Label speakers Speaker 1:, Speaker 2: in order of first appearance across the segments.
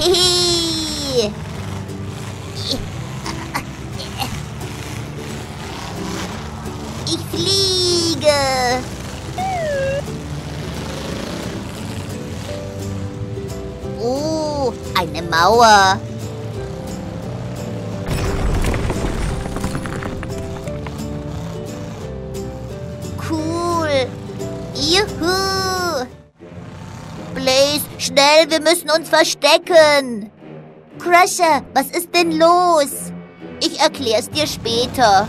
Speaker 1: Hihi. Ich fliege. Oh, eine Mauer. Cool. Juhu. Blaze, schnell, wir müssen uns verstecken. Crusher, was ist denn los? Ich erklär's dir später.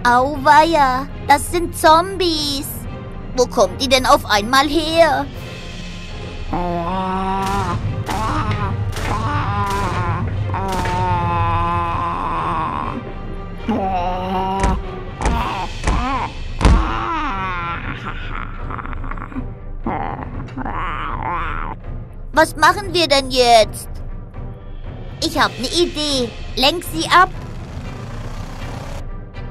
Speaker 1: Auweia, das sind Zombies. Wo kommen die denn auf einmal her? Was machen wir denn jetzt? Ich habe eine Idee. Lenk sie ab.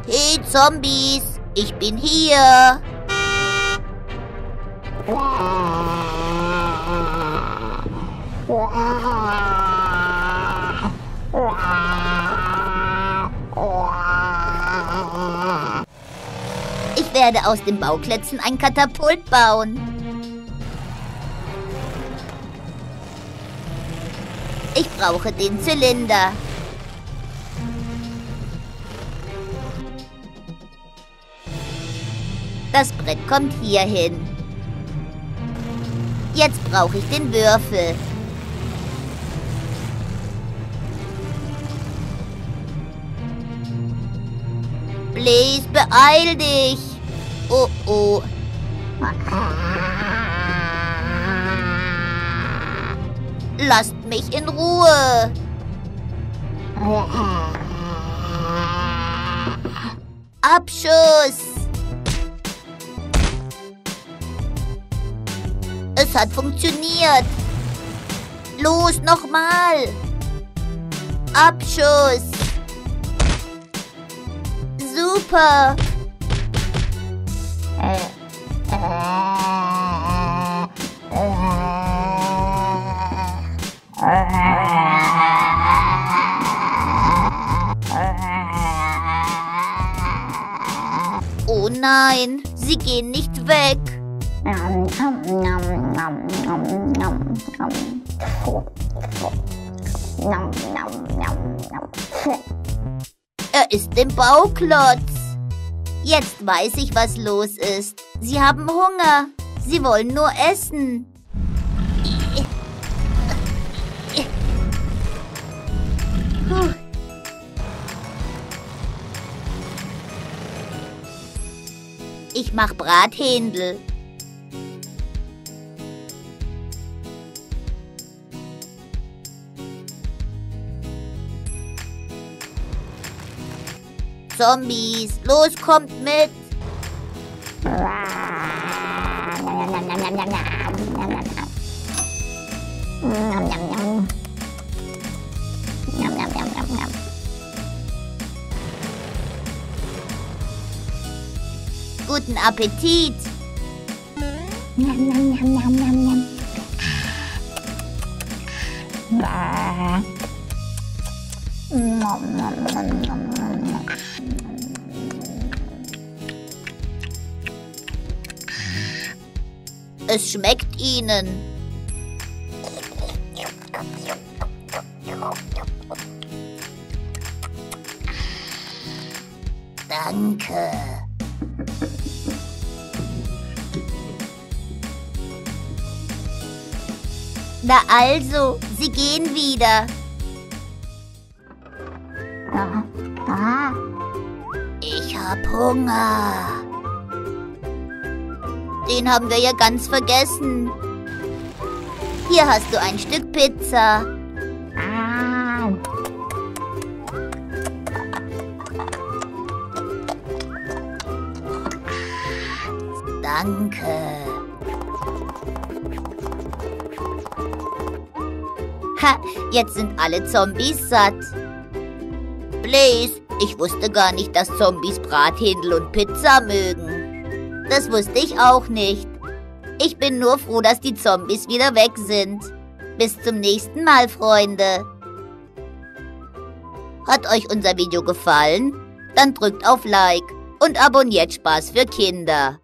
Speaker 1: Hey Zombies, ich bin hier. Ich werde aus den Bauklötzen ein Katapult bauen. Ich brauche den Zylinder. Das Brett kommt hier hin. Jetzt brauche ich den Würfel. Blaze, beeil dich. Oh, oh. Lasst mich in Ruhe. Abschuss. Es hat funktioniert. Los, nochmal. Abschuss. Super. Oh nein, sie gehen nicht weg. Er ist im Bauklotz. Jetzt weiß ich, was los ist. Sie haben Hunger. Sie wollen nur essen. Ich mach Brathändel. Zombies, los, kommt mit! Guten Appetit! Es schmeckt Ihnen. Danke. Na also, Sie gehen wieder. Ich hab Hunger. Den haben wir ja ganz vergessen. Hier hast du ein Stück Pizza. Danke. Ha, jetzt sind alle Zombies satt. Blaze, ich wusste gar nicht, dass Zombies Brathändel und Pizza mögen. Das wusste ich auch nicht. Ich bin nur froh, dass die Zombies wieder weg sind. Bis zum nächsten Mal, Freunde. Hat euch unser Video gefallen? Dann drückt auf Like und abonniert Spaß für Kinder.